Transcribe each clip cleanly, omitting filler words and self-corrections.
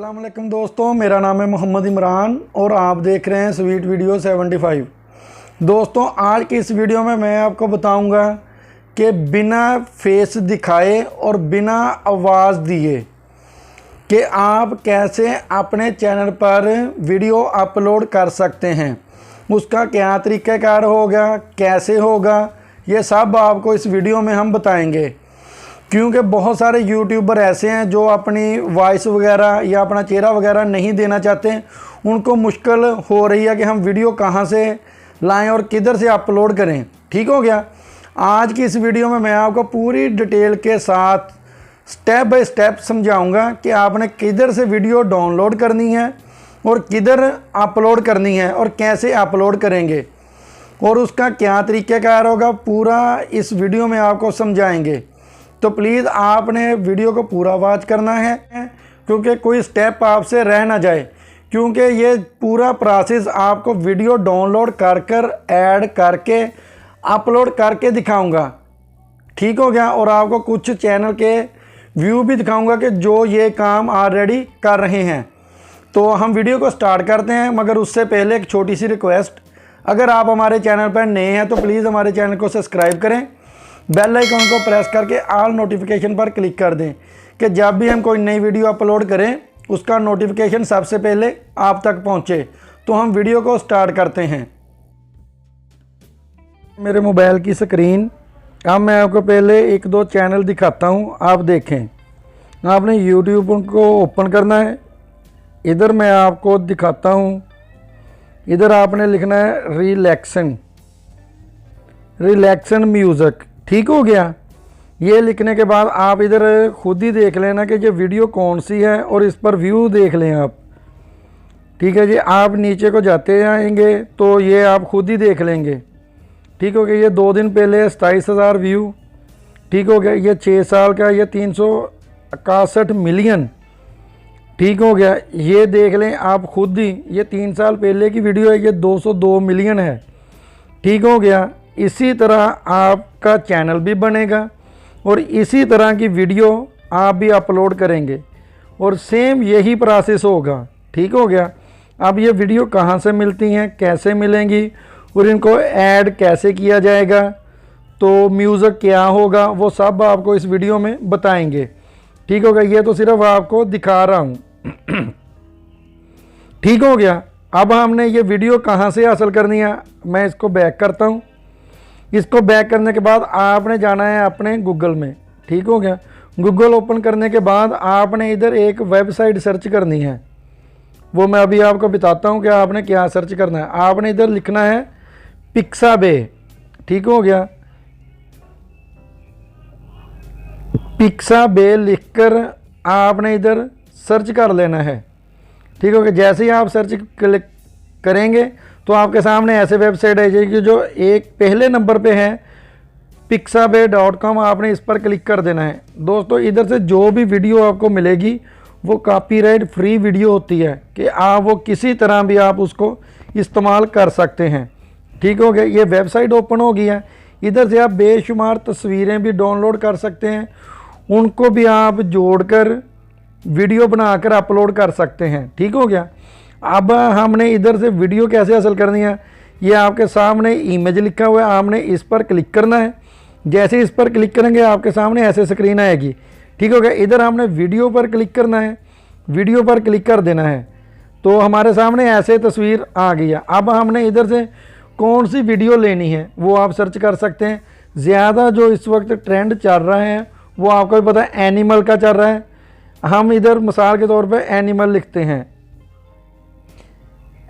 अस्सलाम वालेकुम दोस्तों, मेरा नाम है मोहम्मद इमरान और आप देख रहे हैं स्वीट वीडियो 75। दोस्तों, आज की इस वीडियो में मैं आपको बताऊंगा कि बिना फेस दिखाए और बिना आवाज़ दिए कि आप कैसे अपने चैनल पर वीडियो अपलोड कर सकते हैं। उसका क्या तरीक़ाकार होगा, कैसे होगा, ये सब आपको इस वीडियो में हम बताएंगे। क्योंकि बहुत सारे यूट्यूबर ऐसे हैं जो अपनी वॉइस वगैरह या अपना चेहरा वगैरह नहीं देना चाहते, उनको मुश्किल हो रही है कि हम वीडियो कहां से लाएं और किधर से अपलोड करें। ठीक हो गया। आज की इस वीडियो में मैं आपको पूरी डिटेल के साथ स्टेप बाय स्टेप समझाऊंगा कि आपने किधर से वीडियो डाउनलोड करनी है और किधर अपलोड करनी है और कैसे अपलोड करेंगे और उसका क्या तरीक़ाकार होगा, पूरा इस वीडियो में आपको समझाएंगे। तो प्लीज़ आपने वीडियो को पूरा वॉच करना है क्योंकि कोई स्टेप आपसे रह ना जाए, क्योंकि ये पूरा प्रोसेस आपको वीडियो डाउनलोड कर ऐड करके अपलोड करके दिखाऊंगा। ठीक हो गया। और आपको कुछ चैनल के व्यू भी दिखाऊंगा कि जो ये काम ऑलरेडी कर रहे हैं। तो हम वीडियो को स्टार्ट करते हैं, मगर उससे पहले एक छोटी सी रिक्वेस्ट, अगर आप हमारे चैनल पर नए हैं तो प्लीज़ हमारे चैनल को सब्सक्राइब करें, बेल आइकन को प्रेस करके ऑल नोटिफिकेशन पर क्लिक कर दें कि जब भी हम कोई नई वीडियो अपलोड करें उसका नोटिफिकेशन सबसे पहले आप तक पहुंचे। तो हम वीडियो को स्टार्ट करते हैं। मेरे मोबाइल की स्क्रीन, अब मैं आपको पहले एक दो चैनल दिखाता हूं, आप देखें। आपने यूट्यूब को ओपन करना है। इधर मैं आपको दिखाता हूं, इधर आपने लिखना है रिलैक्सन म्यूज़िक। ठीक हो गया। ये लिखने के बाद आप इधर खुद ही देख लेना कि ये वीडियो कौन सी है और इस पर व्यू देख लें आप। ठीक है जी। आप नीचे को जाते आएंगे तो ये आप खुद ही देख लेंगे। ठीक हो गया। ये 2 दिन पहले 27,000 व्यू। ठीक हो गया। ये 6 साल का, ये 361 मिलियन। ठीक हो गया। ये देख लें आप खुद ही, ये 3 साल पहले की वीडियो है, ये 202 मिलियन है। ठीक हो गया। इसी तरह आपका चैनल भी बनेगा और इसी तरह की वीडियो आप भी अपलोड करेंगे और सेम यही प्रोसेस होगा। ठीक हो गया। अब ये वीडियो कहाँ से मिलती हैं, कैसे मिलेंगी और इनको ऐड कैसे किया जाएगा, तो म्यूज़िक क्या होगा, वो सब आपको इस वीडियो में बताएंगे। ठीक हो गया। ये तो सिर्फ आपको दिखा रहा हूँ। ठीक हो गया। अब हमने ये वीडियो कहाँ से हासिल करनी है, मैं इसको बैक करता हूँ। इसको बैक करने के बाद आपने जाना है अपने गूगल में। ठीक हो गया। गूगल ओपन करने के बाद आपने इधर एक वेबसाइट सर्च करनी है, वो मैं अभी आपको बताता हूँ कि आपने क्या सर्च करना है। आपने इधर लिखना है पिक्साबे। ठीक हो गया। पिक्साबे लिखकर आपने इधर सर्च कर लेना है। ठीक हो गया। जैसे ही आप सर्च क्लिक करेंगे तो आपके सामने ऐसे वेबसाइट आ जाएगी जो एक पहले नंबर पे है, pixabay.com। आपने इस पर क्लिक कर देना है। दोस्तों, इधर से जो भी वीडियो आपको मिलेगी वो कॉपीराइट फ्री वीडियो होती है कि आप वो किसी तरह भी आप उसको इस्तेमाल कर सकते हैं। ठीक हो गया। ये वेबसाइट ओपन हो गई है। इधर से आप बेशुमार तस्वीरें भी डाउनलोड कर सकते हैं, उनको भी आप जोड़कर वीडियो बनाकर अपलोड कर सकते हैं। ठीक हो गया। अब हमने इधर से वीडियो कैसे हासिल करनी है, ये आपके सामने इमेज लिखा हुआ है, आपने इस पर क्लिक करना है। जैसे इस पर क्लिक करेंगे आपके सामने ऐसे स्क्रीन आएगी। ठीक हो गया। इधर हमने वीडियो पर क्लिक करना है, वीडियो पर क्लिक कर देना है तो हमारे सामने ऐसे तस्वीर आ गई है। अब हमने इधर से कौन सी वीडियो लेनी है वो आप सर्च कर सकते हैं। ज़्यादा जो इस वक्त ट्रेंड चल रहा है वो आपको भी पता है, एनिमल का चल रहा है। हम इधर मिसाल के तौर पर एनिमल लिखते हैं,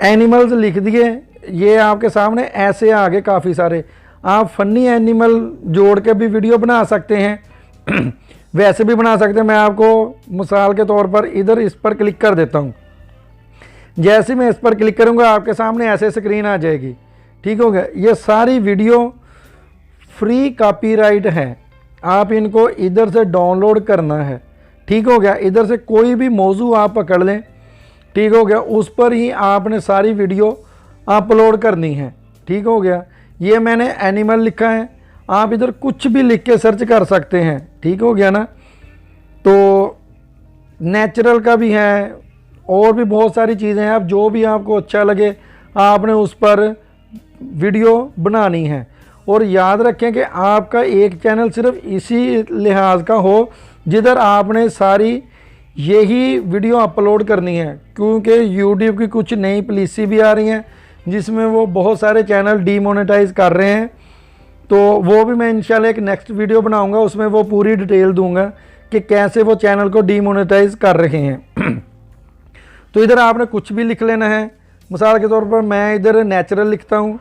एनिमल्स लिख दिए। ये आपके सामने ऐसे आगे काफ़ी सारे, आप फ़नी एनिमल जोड़ के भी वीडियो बना सकते हैं वैसे भी बना सकते हैं। मैं आपको मिसाल के तौर पर इधर इस पर क्लिक कर देता हूँ। जैसे मैं इस पर क्लिक करूँगा आपके सामने ऐसे स्क्रीन आ जाएगी। ठीक हो गया। ये सारी वीडियो फ्री कॉपीराइट है, आप इनको इधर से डाउनलोड करना है। ठीक हो गया। इधर से कोई भी मौजू आप पकड़ लें, ठीक हो गया, उस पर ही आपने सारी वीडियो अपलोड करनी है। ठीक हो गया। ये मैंने एनिमल लिखा है, आप इधर कुछ भी लिख के सर्च कर सकते हैं। ठीक हो गया ना। तो नेचुरल का भी है, और भी बहुत सारी चीज़ें हैं, आप जो भी आपको अच्छा लगे आपने उस पर वीडियो बनानी है। और याद रखें कि आपका एक चैनल सिर्फ इसी लिहाज का हो जिधर आपने सारी यही वीडियो अपलोड करनी है, क्योंकि यूट्यूब की कुछ नई पॉलिसी भी आ रही हैं जिसमें वो बहुत सारे चैनल डीमोनेटाइज कर रहे हैं। तो वो भी मैं इंशाल्लाह एक नेक्स्ट वीडियो बनाऊंगा, उसमें वो पूरी डिटेल दूंगा कि कैसे वो चैनल को डीमोनेटाइज कर रहे हैं। तो इधर आपने कुछ भी लिख लेना है। मिसाल के तौर पर मैं इधर नेचुरल लिखता हूँ।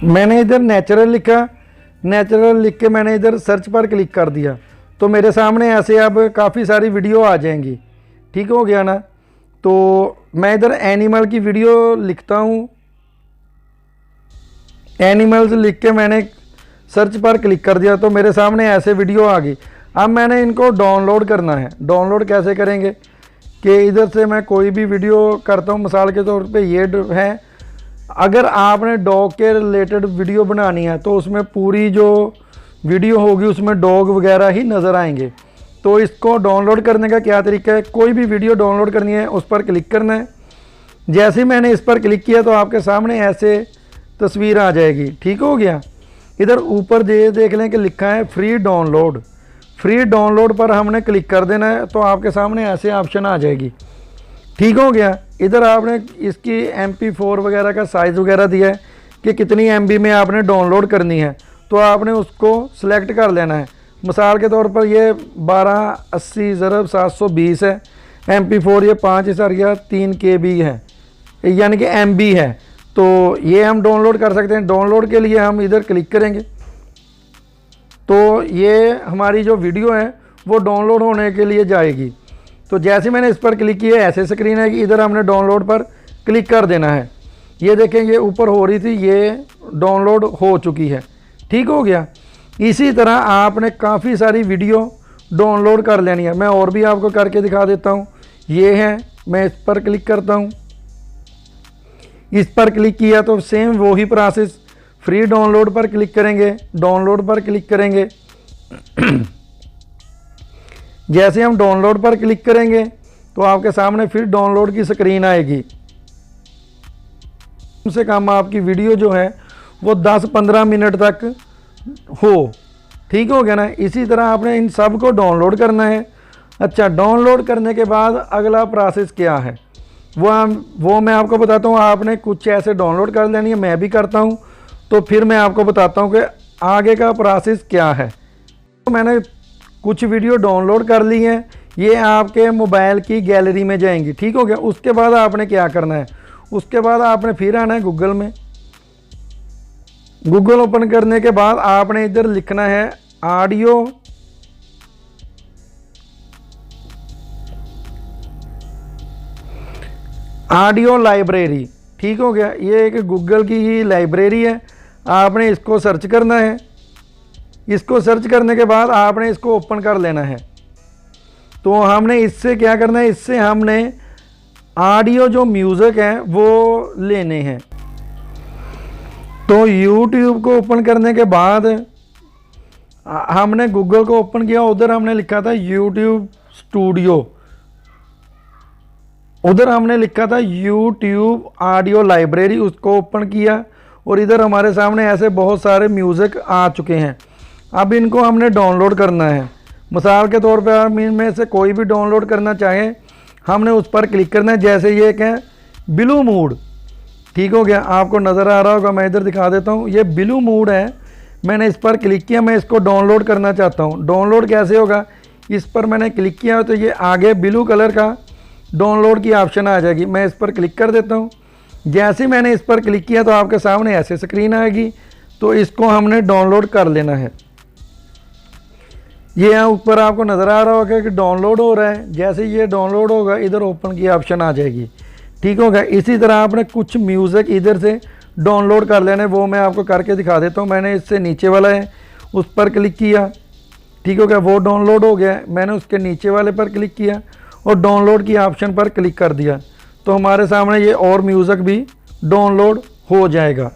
मैंने इधर नेचुरल लिखा, नेचुरल लिख के मैंने इधर सर्च पर क्लिक कर दिया तो मेरे सामने ऐसे अब काफ़ी सारी वीडियो आ जाएंगी। ठीक हो गया ना। तो मैं इधर एनिमल की वीडियो लिखता हूँ, एनिमल्स लिख के मैंने सर्च पर क्लिक कर दिया तो मेरे सामने ऐसे वीडियो आ गई। अब मैंने इनको डाउनलोड करना है। डाउनलोड कैसे करेंगे कि इधर से मैं कोई भी वीडियो करता हूँ, मिसाल के तौर पे ये है। अगर आपने डॉग के रिलेटेड वीडियो बनानी है तो उसमें पूरी जो वीडियो होगी उसमें डॉग वगैरह ही नज़र आएंगे। तो इसको डाउनलोड करने का क्या तरीका है, कोई भी वीडियो डाउनलोड करनी है उस पर क्लिक करना है। जैसे ही मैंने इस पर क्लिक किया तो आपके सामने ऐसे तस्वीर आ जाएगी। ठीक हो गया। इधर ऊपर देख लें कि लिखा है फ्री डाउनलोड। फ्री डाउनलोड पर हमने क्लिक कर देना है तो आपके सामने ऐसे ऑप्शन आ जाएगी। ठीक हो गया। इधर आपने इसकी MP4 वगैरह का साइज़ वगैरह दिया है कि कितनी MB में आपने डाउनलोड करनी है, तो आपने उसको सिलेक्ट कर लेना है। मिसाल के तौर पर ये 1280/720 है। MP4 ये 5.3 KB है, यानी कि MB है। तो ये हम डाउनलोड कर सकते हैं। डाउनलोड के लिए हम इधर क्लिक करेंगे तो ये हमारी जो वीडियो है वो डाउनलोड होने के लिए जाएगी। तो जैसे मैंने इस पर क्लिक किया ऐसे स्क्रीन है कि इधर हमने डाउनलोड पर क्लिक कर देना है। ये देखें ये ऊपर हो रही थी, ये डाउनलोड हो चुकी है। ठीक हो गया। इसी तरह आपने काफ़ी सारी वीडियो डाउनलोड कर लेनी है। मैं और भी आपको करके दिखा देता हूँ। ये है, मैं इस पर क्लिक करता हूँ। इस पर क्लिक किया तो सेम वही प्रोसेस, फ्री डाउनलोड पर क्लिक करेंगे, डाउनलोड पर क्लिक करेंगे। जैसे हम डाउनलोड पर क्लिक करेंगे तो आपके सामने फिर डाउनलोड की स्क्रीन आएगी। कम से कम आपकी वीडियो जो है वो 10-15 मिनट तक हो। ठीक हो गया ना। इसी तरह आपने इन सब को डाउनलोड करना है। अच्छा, डाउनलोड करने के बाद अगला प्रोसेस क्या है वो मैं आपको बताता हूँ। आपने कुछ ऐसे डाउनलोड कर लेनी है, मैं भी करता हूँ, तो फिर मैं आपको बताता हूँ कि आगे का प्रोसेस क्या है। तो मैंने कुछ वीडियो डाउनलोड कर ली हैं, ये आपके मोबाइल की गैलरी में जाएंगी। ठीक हो गया। उसके बाद आपने क्या करना है, उसके बाद आपने फिर आना है गूगल में। गूगल ओपन करने के बाद आपने इधर लिखना है ऑडियो लाइब्रेरी। ठीक हो गया। ये एक गूगल की ही लाइब्रेरी है, आपने इसको सर्च करना है। इसको सर्च करने के बाद आपने इसको ओपन कर लेना है। तो हमने इससे क्या करना है, इससे हमने ऑडियो जो म्यूज़िक है वो लेने हैं। तो YouTube को ओपन करने के बाद हमने गूगल को ओपन किया, उधर हमने लिखा था YouTube स्टूडियो, उधर हमने लिखा था YouTube ऑडियो लाइब्रेरी, उसको ओपन किया और इधर हमारे सामने ऐसे बहुत सारे म्यूज़िक आ चुके हैं। अब इनको हमने डाउनलोड करना है। मिसाल के तौर पर हम इनमें से कोई भी डाउनलोड करना चाहें, हमने उस पर क्लिक करना है। जैसे ये कहें ब्लू मूड। ठीक हो गया। आपको नज़र आ रहा होगा, मैं इधर दिखा देता हूँ। ये ब्लू मूड है, मैंने इस पर क्लिक किया, मैं इसको डाउनलोड करना चाहता हूँ। डाउनलोड कैसे होगा, इस पर मैंने क्लिक किया तो ये आगे ब्लू कलर का डाउनलोड की ऑप्शन आ जाएगी। मैं इस पर क्लिक कर देता हूँ। जैसे मैंने इस पर क्लिक किया तो आपके सामने ऐसे स्क्रीन आएगी। तो इसको हमने डाउनलोड कर लेना है। ये यहाँ ऊपर आपको नज़र आ रहा होगा कि डाउनलोड हो रहा है। जैसे ये डाउनलोड होगा इधर ओपन की ऑप्शन आ जाएगी। ठीक होगा। इसी तरह आपने कुछ म्यूज़िक इधर से डाउनलोड कर लेने, वो मैं आपको करके दिखा देता हूँ। मैंने इससे नीचे वाला है उस पर क्लिक किया। ठीक हो गया, वो डाउनलोड हो गया। मैंने उसके नीचे वाले पर क्लिक किया और डाउनलोड की ऑप्शन पर क्लिक कर दिया तो हमारे सामने ये और म्यूज़िक भी डाउनलोड हो जाएगा।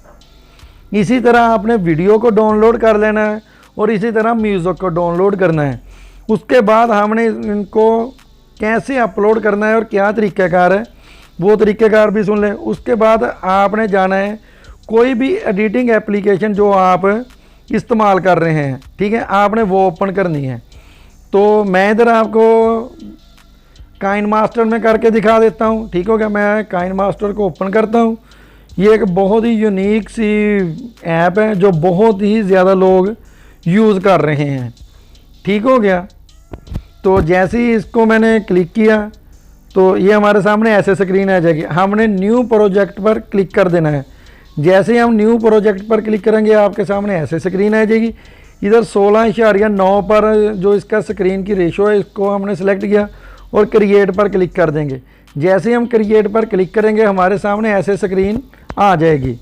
इसी तरह आपने वीडियो को डाउनलोड कर लेना है और इसी तरह म्यूज़िक को डाउनलोड करना है। उसके बाद हमने इनको कैसे अपलोड करना है और क्या तरीक़ाकार है वो तरीक़ाकार भी सुन लें। उसके बाद आपने जाना है कोई भी एडिटिंग एप्लीकेशन जो आप इस्तेमाल कर रहे हैं, ठीक है, आपने वो ओपन करनी है। तो मैं इधर आपको काइनमास्टर में करके दिखा देता हूँ, ठीक हो गया। मैं काइनमास्टर को ओपन करता हूँ। ये एक बहुत ही यूनिक सी ऐप है जो बहुत ही ज़्यादा लोग यूज़ कर रहे हैं, ठीक हो गया। तो जैसे ही इसको मैंने क्लिक किया तो ये हमारे सामने ऐसे स्क्रीन आ जाएगी। हमने न्यू प्रोजेक्ट पर क्लिक कर देना है। जैसे ही हम न्यू प्रोजेक्ट पर क्लिक करेंगे आपके सामने ऐसे स्क्रीन आ जाएगी। इधर 16.9 पर जो इसका स्क्रीन की रेशो है इसको हमने सेलेक्ट किया और क्रिएट पर क्लिक कर देंगे। जैसे ही हम क्रिएट पर क्लिक करेंगे हमारे सामने ऐसे स्क्रीन आ जाएगी,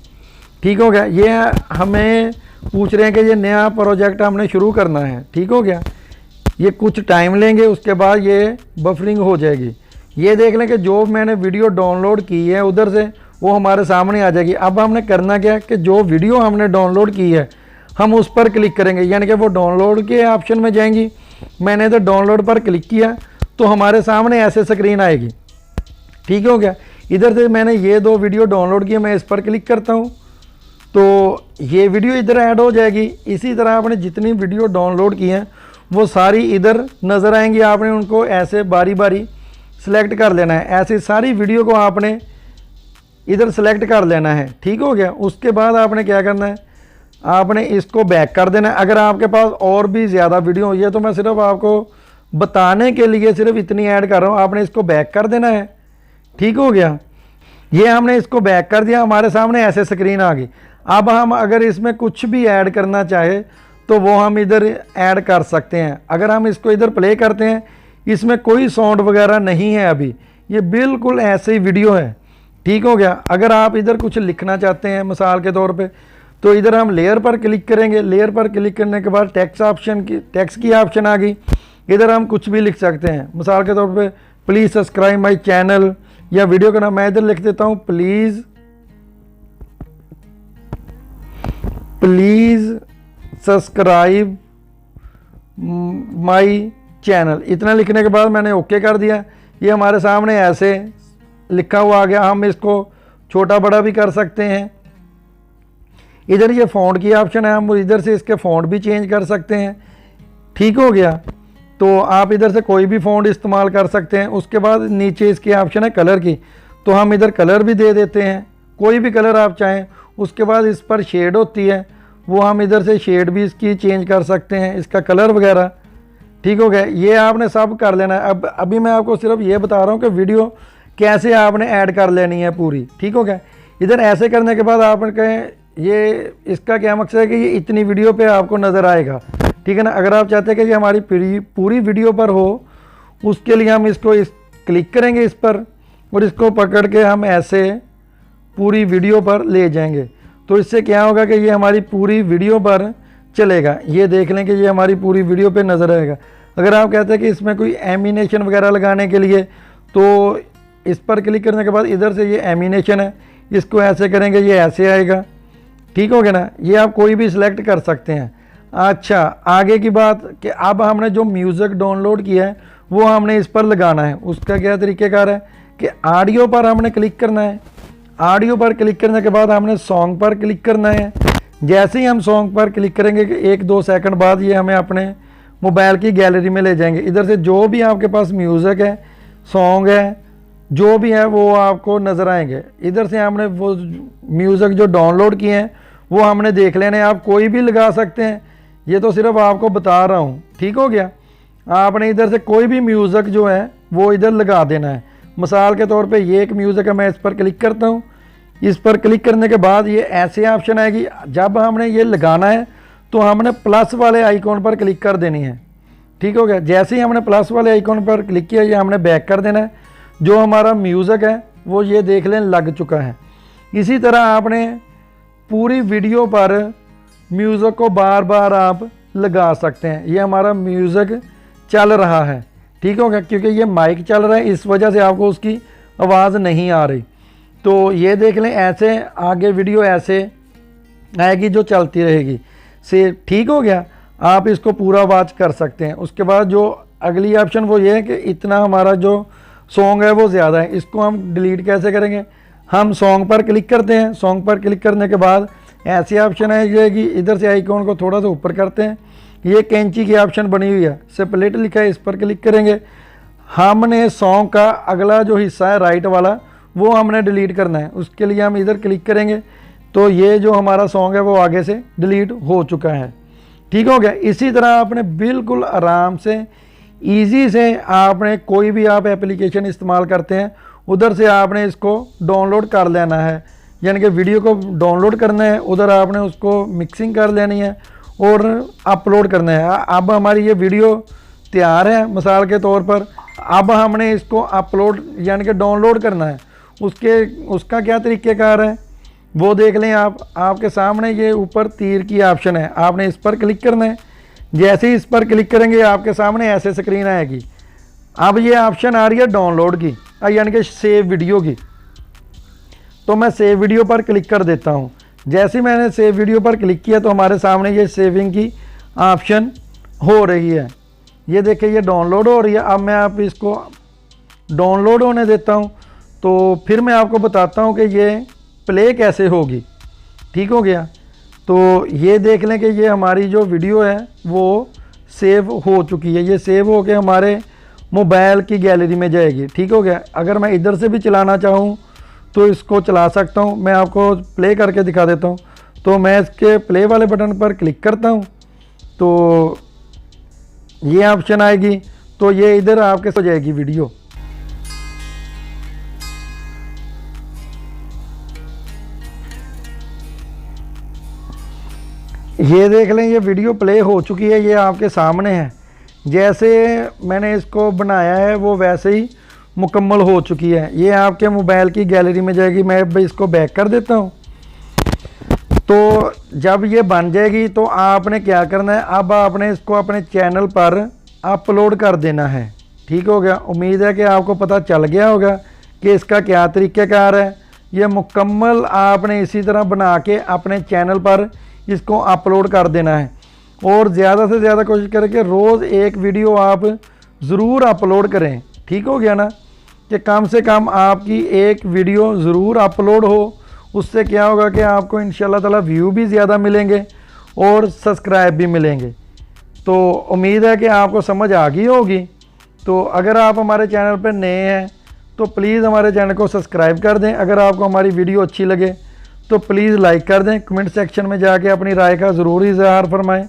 ठीक हो गया। ये हमें पूछ रहे हैं कि ये नया प्रोजेक्ट हमने शुरू करना है, ठीक हो गया। ये कुछ टाइम लेंगे, उसके बाद ये बफरिंग हो जाएगी। ये देख लें कि जो मैंने वीडियो डाउनलोड की है उधर से वो हमारे सामने आ जाएगी। अब हमने करना क्या है कि जो वीडियो हमने डाउनलोड की है हम उस पर क्लिक करेंगे, यानी कि वो डाउनलोड के ऑप्शन में जाएंगी। मैंने तो डाउनलोड पर क्लिक किया तो हमारे सामने ऐसे स्क्रीन आएगी, ठीक हो गया। इधर से मैंने ये 2 वीडियो डाउनलोड किए, मैं इस पर क्लिक करता हूँ तो ये वीडियो इधर ऐड हो जाएगी। इसी तरह आपने जितनी वीडियो डाउनलोड की हैं वो सारी इधर नज़र आएंगी। आपने उनको ऐसे बारी बारी सेलेक्ट कर लेना है। ऐसे सारी वीडियो को आपने इधर सेलेक्ट कर लेना है, ठीक हो गया। उसके बाद आपने क्या करना है, आपने इसको बैक कर देना है। अगर आपके पास और भी ज़्यादा वीडियो हो, ये तो मैं सिर्फ आपको बताने के लिए सिर्फ इतनी ऐड कर रहा हूँ। आपने इसको बैक कर देना है, ठीक हो गया। ये हमने इसको बैक कर दिया, हमारे सामने ऐसे स्क्रीन आ गई। अब हम अगर इसमें कुछ भी ऐड करना चाहे तो वो हम इधर ऐड कर सकते हैं। अगर हम इसको इधर प्ले करते हैं, इसमें कोई साउंड वगैरह नहीं है अभी, ये बिल्कुल ऐसे ही वीडियो है, ठीक हो गया। अगर आप इधर कुछ लिखना चाहते हैं मिसाल के तौर पे तो इधर हम लेयर पर क्लिक करेंगे। लेयर पर क्लिक करने के बाद टेक्स्ट की ऑप्शन आ गई। इधर हम कुछ भी लिख सकते हैं, मिसाल के तौर पे प्लीज़ सब्सक्राइब माय चैनल, या वीडियो का नाम मैं इधर लिख देता हूँ प्लीज़ सब्सक्राइब माय चैनल। इतना लिखने के बाद मैंने ओके कर दिया। ये हमारे सामने ऐसे लिखा हुआ आ गया। हम इसको छोटा बड़ा भी कर सकते हैं। इधर ये फ़ॉन्ट की ऑप्शन है, हम इधर से इसके फ़ॉन्ट भी चेंज कर सकते हैं, ठीक हो गया। तो आप इधर से कोई भी फ़ॉन्ट इस्तेमाल कर सकते हैं। उसके बाद नीचे इसकी ऑप्शन है कलर की, तो हम इधर कलर भी दे देते हैं, कोई भी कलर आप चाहें। उसके बाद इस पर शेड होती है, वो हम इधर से शेड भी इसकी चेंज कर सकते हैं, इसका कलर वगैरह, ठीक हो गया। ये आपने सब कर लेना है। अब अभी मैं आपको सिर्फ ये बता रहा हूँ कि वीडियो कैसे आपने ऐड कर लेनी है पूरी, ठीक हो गया। इधर ऐसे करने के बाद आप कहें ये इसका क्या मकसद है कि ये इतनी वीडियो पे आपको नज़र आएगा, ठीक है ना। अगर आप चाहते हैं कि ये हमारी पूरी वीडियो पर हो, उसके लिए हम इसको क्लिक करेंगे इस पर और इसको पकड़ के हम ऐसे पूरी वीडियो पर ले जाएंगे। तो इससे क्या होगा कि ये हमारी पूरी वीडियो पर चलेगा। ये देख लें कि ये हमारी पूरी वीडियो पे नज़र आएगा। अगर आप कहते हैं कि इसमें कोई एनिमेशन वगैरह लगाने के लिए तो इस पर क्लिक करने के बाद इधर से ये एनिमेशन है, इसको ऐसे करेंगे ये ऐसे आएगा, ठीक हो गया ना। ये आप कोई भी सिलेक्ट कर सकते हैं। अच्छा, आगे की बात कि अब हमने जो म्यूज़िक डाउनलोड किया है वो हमने इस पर लगाना है। उसका क्या तरीक़ेकार है कि ऑडियो पर हमने क्लिक करना है। ऑडियो पर क्लिक करने के बाद हमने सॉन्ग पर क्लिक करना है। जैसे ही हम सॉन्ग पर क्लिक करेंगे कि 1-2 सेकंड बाद ये हमें अपने मोबाइल की गैलरी में ले जाएंगे। इधर से जो भी आपके पास म्यूज़िक है, सॉन्ग है, जो भी है वो आपको नज़र आएंगे। इधर से हमने वो म्यूज़िक जो डाउनलोड किए हैं वो हमने देख लेने हैं। आप कोई भी लगा सकते हैं, ये तो सिर्फ आपको बता रहा हूँ, ठीक हो गया। आपने इधर से कोई भी म्यूज़िक जो है वो इधर लगा देना है। मिसाल के तौर पे ये एक म्यूज़िक है, मैं इस पर क्लिक करता हूँ। इस पर क्लिक करने के बाद ये ऐसे ऑप्शन आएगी। जब हमने ये लगाना है तो हमने प्लस वाले आइकॉन पर क्लिक कर देनी है, ठीक हो गया। जैसे ही हमने प्लस वाले आइकॉन पर क्लिक किया ये हमने बैक कर देना है। जो हमारा म्यूज़िक है वो ये देख लें लग चुका है। इसी तरह आपने पूरी वीडियो पर म्यूज़िक को बार बार आप लगा सकते हैं। ये हमारा म्यूज़िक चल रहा है, ठीक हो गया, क्योंकि ये माइक चल रहा है इस वजह से आपको उसकी आवाज़ नहीं आ रही। तो ये देख लें, ऐसे आगे वीडियो ऐसे आएगी जो चलती रहेगी। से ठीक हो गया, आप इसको पूरा वॉच कर सकते हैं। उसके बाद जो अगली ऑप्शन वो ये है कि इतना हमारा जो सॉन्ग है वो ज़्यादा है, इसको हम डिलीट कैसे करेंगे। हम सॉन्ग पर क्लिक करते हैं, सॉन्ग पर क्लिक करने के बाद ऐसी ऑप्शन है ये कि इधर से आइकॉन को थोड़ा सा ऊपर करते हैं, ये कैंची की ऑप्शन बनी हुई है, सेपरेट लिखा है, इस पर क्लिक करेंगे। हमने सॉन्ग का अगला जो हिस्सा है राइट वाला वो हमने डिलीट करना है, उसके लिए हम इधर क्लिक करेंगे तो ये जो हमारा सॉन्ग है वो आगे से डिलीट हो चुका है। ठीक हो गया। इसी तरह आपने बिल्कुल आराम से ईजी से आपने कोई भी आप एप्लीकेशन इस्तेमाल करते हैं उधर से आपने इसको डाउनलोड कर लेना है, यानी कि वीडियो को डाउनलोड करना है, उधर आपने उसको मिक्सिंग कर लेनी है और अपलोड करना है। अब हमारी ये वीडियो तैयार है मिसाल के तौर पर, अब हमने इसको अपलोड यानी कि डाउनलोड करना है। उसका क्या तरीक़ेकार है वो देख लें आप। आपके सामने ये ऊपर तीर की ऑप्शन है, आपने इस पर क्लिक करना है। जैसे ही इस पर क्लिक करेंगे आपके सामने ऐसे स्क्रीन आएगी। अब ये ऑप्शन आ रही है डाउनलोड की, यानी कि सेव वीडियो की। तो मैं सेव वीडियो पर क्लिक कर देता हूँ। जैसे ही मैंने सेव वीडियो पर क्लिक किया तो हमारे सामने ये सेविंग की ऑप्शन हो रही है। ये देखिए ये डाउनलोड हो रही है। अब मैं आप इसको डाउनलोड होने देता हूँ तो फिर मैं आपको बताता हूँ कि ये प्ले कैसे होगी। ठीक हो गया। तो ये देख लें कि ये हमारी जो वीडियो है वो सेव हो चुकी है, ये सेव हो के हमारे मोबाइल की गैलरी में जाएगी। ठीक हो गया। अगर मैं इधर से भी चलाना चाहूँ तो इसको चला सकता हूँ। मैं आपको प्ले करके दिखा देता हूँ। तो मैं इसके प्ले वाले बटन पर क्लिक करता हूँ तो ये ऑप्शन आएगी, तो ये इधर आपके हो जाएगी वीडियो। ये देख लें ये वीडियो प्ले हो चुकी है, ये आपके सामने है। जैसे मैंने इसको बनाया है वो वैसे ही मुकम्मल हो चुकी है। ये आपके मोबाइल की गैलरी में जाएगी। मैं अब इसको बैक कर देता हूँ। तो जब ये बन जाएगी तो आपने क्या करना है, अब आपने इसको अपने चैनल पर अपलोड कर देना है। ठीक हो गया। उम्मीद है कि आपको पता चल गया होगा कि इसका क्या तरीक़ाकार है। ये मुकम्मल आपने इसी तरह बना के अपने चैनल पर इसको अपलोड कर देना है और ज़्यादा से ज़्यादा कोशिश करें कि रोज़ एक वीडियो आप ज़रूर अपलोड करें। ठीक हो गया ना, कि कम से कम आपकी एक वीडियो ज़रूर अपलोड हो। उससे क्या होगा कि आपको इंशाल्लाह ताला व्यू भी ज़्यादा मिलेंगे और सब्सक्राइब भी मिलेंगे। तो उम्मीद है कि आपको समझ आ गई होगी। तो अगर आप हमारे चैनल पर नए हैं तो प्लीज़ हमारे चैनल को सब्सक्राइब कर दें। अगर आपको हमारी वीडियो अच्छी लगे तो प्लीज़ लाइक कर दें। कमेंट सेक्शन में जाके अपनी राय का ज़रूर इज़हार फरमाएं।